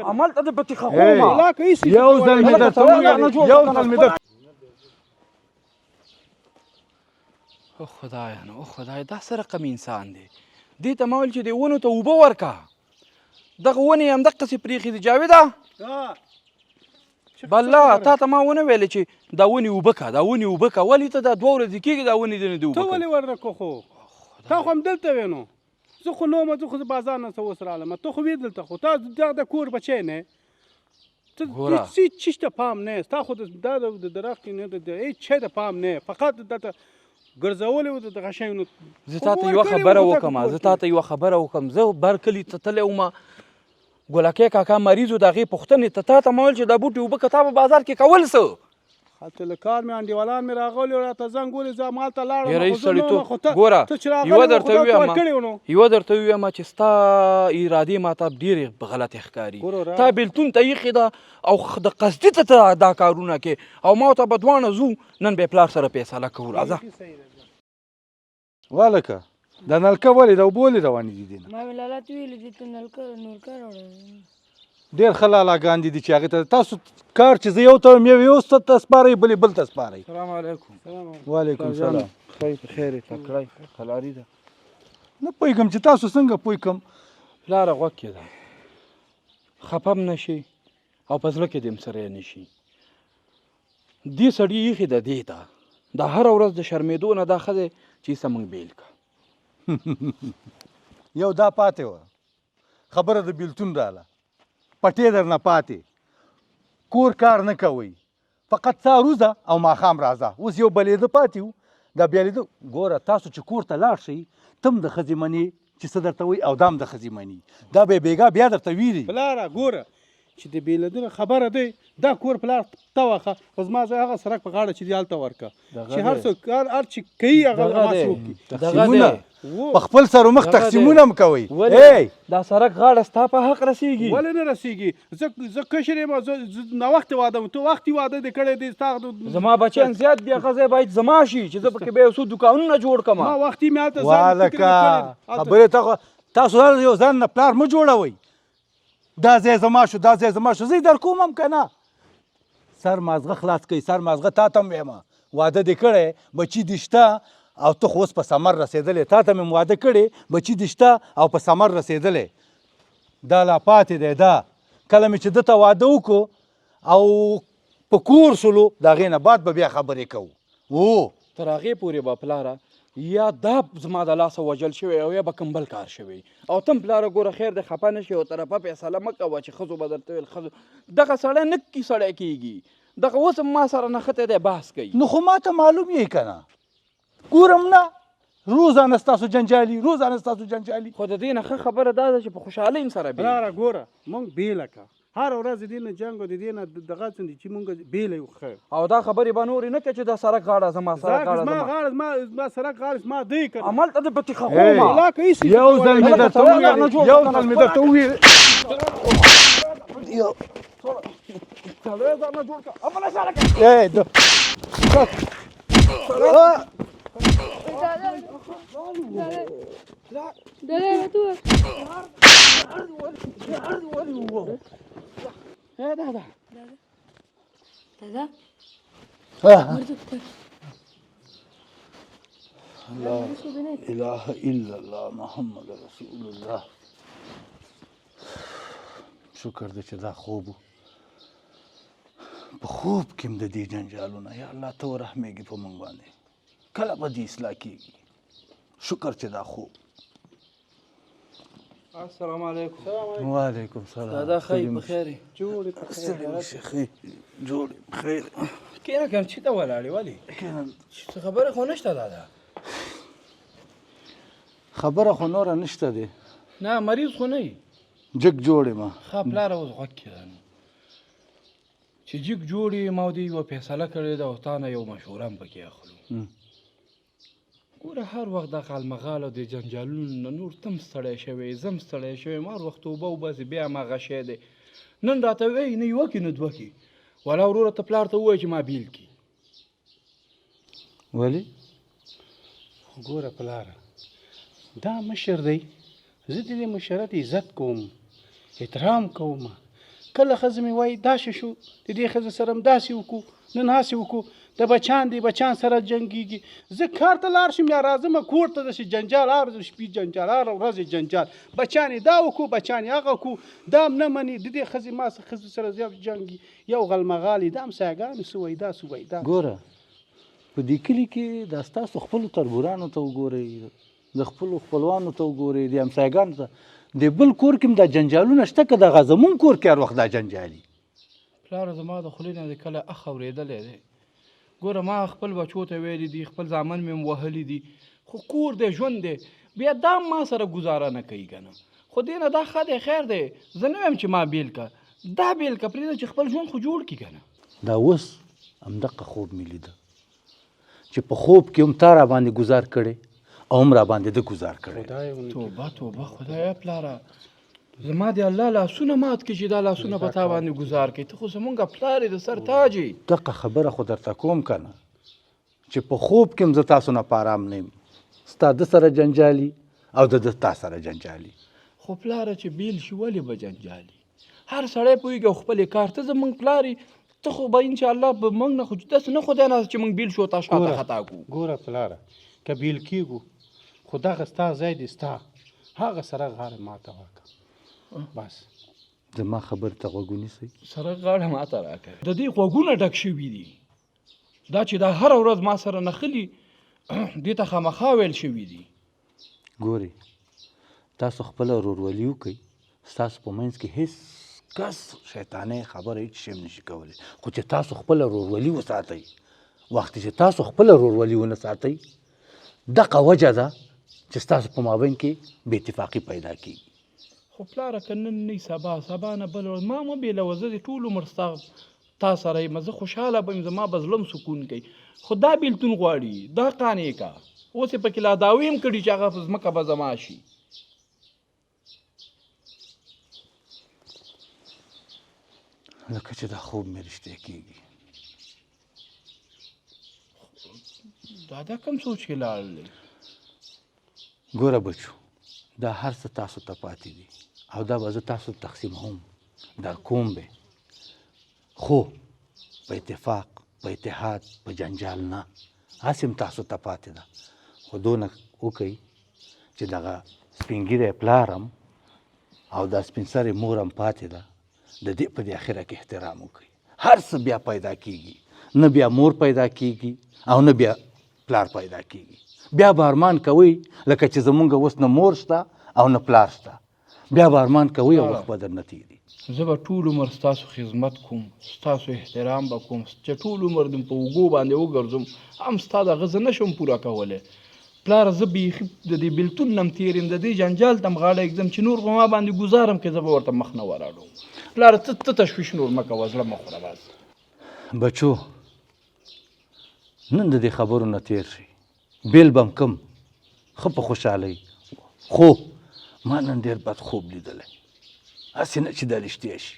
همالته د بطیخه خومه یو ځل مې درته وویل یو ځل مې درته او خدایه نو او خدایه دا څه رقم انسان دی دې ته ما ویل چې دې ونو ته اوبه ورکه دغه ونې همدقسې پرېښي دي جاویده بالله تا ته ما ونه ویلې چې دا ونې اوبه که دا ونې اوبه که ولې ته دا 2 ورځې کېږي دا ونې دې نه دي اوبه ته ولې ورنکړو خو تا خو همدلته وې نو زه خو نه وم زه خو د بازار نه څه اوس رالم ته خو وې دلته خو تا د کور بچی نه ته هېڅ چیز ته پام نه ستا خو دا د درخت نه د هېڅ شی ته پام نه فقط دته ګرځولې وو د دغه شیانو زه تا ته یوه خبره وکړم زه بر کلي ته تللی وم ګلکۍ کاکا مریض و د هغې پوښتنې ته تا ته ما ویل چې دا بوټي اوبه که تا په بازار کې کول څه هلته له کار مې انډیوالان مې راغلي وو راته زنګ ولې زه همالته لاړم رئیس سړیتوب ګوره یوه درته ووایم چې ستا ارادې ما ته ډېرې غلطې ښکاري تا بېلتون ته ایښې ده او د قصدي ته دا کارونه کې او ما ته به دواړه ځو نن به یې پلار سره فیصله کوو راځه والکه دا نلکه ولې ده اوبه ولې روانې دي دې نه ما مې لالا ته ویلي دي ته نلکه راوړه ډېر ښه لالاګان دي چې هغې ته تاسو کار چې زه یو ته ویم یو ته سپارئ بل یې بل ته سپارئ سلام علیکم وعلیکم سلام خیر په خیر یې تکړی خلاري ده نه پوهېږم چې تاسو څنګه پوه کړم پلاره غوږ کې ده خفه هم نه شي او په زړه کې دې هم سره یې نه شي دې سړي ایښې ده دې ته دا هره ورځ د شرمېدو نه دا ښه دی چې ایسه موږ بېل کړه یو دا پاتې وه خبره د بیلتون راله پټې در نه پاتې کور کار نه کوئ فقط سهار وځه او ماښام راځه اوس یو بلېده پاتې وو دا بېلېده ګوره تاسو چې کور ته لاړ شئ ته هم د ښځې منې چې څه درته وایي او دا هم د ښځې مني دا به یې بېګا بیا درته ویلي پلاره ګوره چې د بېلېدنه خبره دی دا کور پلار ته واخه خو زما زه هغه سړک په غاړه چې دی هلته ورکړه چې هر څوک هر چې کوي هغه هماسې وکړي تقسیمونه په خپل سر مخ تقسیمونه هم کوئ دا سړک غاړه ستا په حق رسېږي ولې نه رسېږي زه کشر یم زه ناوختې واده یم ته وختي واده دې کړی دی ستا زما بچیان زیات دي هغه ځای باید زما شي چې زه پکې به یو څو دوکانونه جوړ کړم ما وختي مې هلته والکه خبرې ته تاسو یو ځان نه پلار مه جوړوئ دا ځای زما شو دا ځای زما شو زه یې در کوم هم که نه سر مازغه خلاص کوي سر مازغه تا ته هم ویمه واده دې کړی بچي دې شته او ته خو اوس په ثمر رسېدلی تا ته مې واده کړی بچي دې شته او په ثمر رسېدلی دا لا پاتې دی دا کله مې چې ده ته واده وکړو او په کور شولو د هغې نه بعد به بیا خبرې کوو تر هغې پورې به پلاره یا دا زما د لاسه وژل شوی او یا به کوم بل کار شوی او ته هم پلاره ګوره خیر د خفه نه شي او طرفه فیصله مه کوه چې ښځو به درته ویل ښځو دغه سړی نه سړی کېږي دغه اوس هم ما سره نښتی دی بحث کوي نو خو ما ته معلوم یې که نه ګورم نه روزانه ستاسو جنجالي خو د دې نه ښه خبره دا ده چې په خوشحالۍ هم سره پلاره ګوره مونږ بېله که هر ورځ د دې نه جنګ او د دې نه دغه څنډې چې مونږ بېله یو خیر او دا خبرې به نورې نه کوې چې دا سړک غاړه زما سړک غاړه زما سړک غاړه زما دی که همالته د بطیخه خومه یو ځل مې درته وویل دادا لا اله الا الله محمد رسول الله شکر دې چې دا خوب په خوب کې هم د دې جنجالونه یا الله ته ورحمېږي په موږ باندې کله به دې اصلاح کېږي شکر چې دا خوب السلام علیکم وعلیکم سلام دادا خیر په خیر جوړې په خیر کېنه کنه چې ته ولاړې ولې څه خبره خو نشته دادا خبره خو نوره نشته دی نه مریض خو نه یي جګ جوړې ما ښه پلاره اوس غوږ کې ده چې جګ جوړې ما دې یوه فیصله کړې ده او تا نه یو مشوره هم پکې اخلو ګوره هر وخت د غالمغال او د جنجالونو نه نور ته هم ستړی شوی زه هم ستړی شوی یم هر وخت اوبه وباسې بیا هماغه شی دی نن راته وایي نه یوه کې نه دوه کې ولا وروره ته پلار ته ووایه چې ما بیل کړي ولې ګوره پلاره دا مشر دی زه د دې مشرت عزت کوم احترام کوم کله ښځه مې وایي داسې شو د دې ښځې سره هم داسې وکړو نن هاسې وکړو د بچان دی بچان سره جنګېږي زه کار ته لاړ شم یا راځم کور ته داسې جنجال هر شپې جنجال هر ورځ جنجال بچان یې دا وکړو بچان یې هغه کړو دا هم نه مني د دې ښځې ما ښځې سره زیات جنګي یو غلمغال دا هم سیاګانې څه وایي دا څه وایي دا ګوره په دې کلي کې دا ستاسو خپلو تربورانو ته وګورئ د خپلو خپلوانو ته وګورئ د همسایګانو ته د بل کور کې هم دا جنجالونه شته که دغه زمونږ کور کې هر وخت دا جنجالي پلاره زما د خولې نه د کله اخ اورېدلی دی ګوره ما خپل بچو ته ویلي دي خپل زامن مې هم وهلي دي خو کور دی ژوند دی بیا دا ما سره ګزاره نه کوي که نه خو دې نه دا ښه دی خیر دی زه نه وایم چې ما بیل که دا بیل که پرېږده چې خپل ژوند خو جوړ کړي که نه دا اوس همدغه خوب مې لیده چې په خوب کې هم تا را باندې ګزار کړی او هم را باندې ده ګزار کړی توبه توبه خدایه پلاره زما د الله لاسونه مات کړي چې دا لاسونه په تا باندې ګزار کوي ته خو زمونږ پلار یې د سر تاج یې دغه خبره خو درته کوم که نه چې په خوب کې هم زه تاسو نه په ارام نه یم ستا ده سره جنجالي او د ده تا سره جنجالي خو پلاره چې بیل شي ولې به جنجالي هر سړی پوهېږي او خپلې کار ته زمونږ پلار یې ته خو به انشاءالله به موږ نه خو داسې نه خدای نه چې موږ بیل شو تا شاته خطا کړو ګوره پلاره که بیل کېږو خو دغه ستا ځای دی ستا هغه سره غاړه ماته وکړه بس زما خبرې ته غوږ ونیسئ سره غاړه ماته راکړه د دې غوږونه ډک شوي دي دا چې دا هره ورځ ما سره نښلي دې ته خامخا ویل شوي دي ګورئ تاسو خپله ورورولي وکئ ستاسو په منځ کې هېڅ کس شیطانۍ خبره هېڅ شی هم نشي کولی خو چې تاسو خپله ورورولي وساتئ وخت چې تاسو خپله ورورولي ونه ساتئ دغه وجه ده چې ستاسو په مابین کې بې اتفاقي پیدا کېږي خو پلاره که نن نه سبا نه بله ورځ ما مه بېلوه زه دې ټول عمر ستا تا سره یم زه خوشحاله به یم زما به زړه هم سکون کوي خو دا بېلتون غواړي دا قانع کا اوس یې پکې لا دعوې هم کړي چې هغه په ځمکه به زما شي لکه چې دا خوب مې رښتیا کېږي دا کوم سوچ کې لاړ دی ګوره بچو دا هر څه تاسو ته پاتې دي او دا به زه تاسو تقسیم هم در کوم به خو په اتفاق په اتحاد په جنجال نه هسې هم تاسو ته پاتې ده خو دونه وکئ چې دغه سپین ږیری پلارم او دا سپین سرې مورم پاتې ده د دې په دې اخره کې احترام وکړي هر څه بیا پیدا کېږي نه بیا مور پیدا کېږي او نه بیا پلار پیدا کېږي بیا به ارمان کوئ لکه چې زمونږ اوس نه مور شته او نه پلار شته بیا به ارمان کوئ او وخت به درنه تېري زه به ټول عمر ستاسو خدمت کوم ستاسو احترام به کوم چې ټول عمر دې په اوږو باندې وګرځم هم ستا دغه زه نه شم پوره کولی پلاره زه بیخي د دې بېلتون نه هم تېر یم د دې جنجال ته هم غاړه ږدم چې نور په ما باندې ګزارم که زه به ورته مخ نه وراړم پلاره ته تشویش نور مه کوه زړه مه خوره بس بچو نن د دې خبرو نه تېر شي بیل به م کم ښه په خوشحالۍ خو ما نن ډېر بد خوب لیدلی هسې نه چې دا رښتیا شي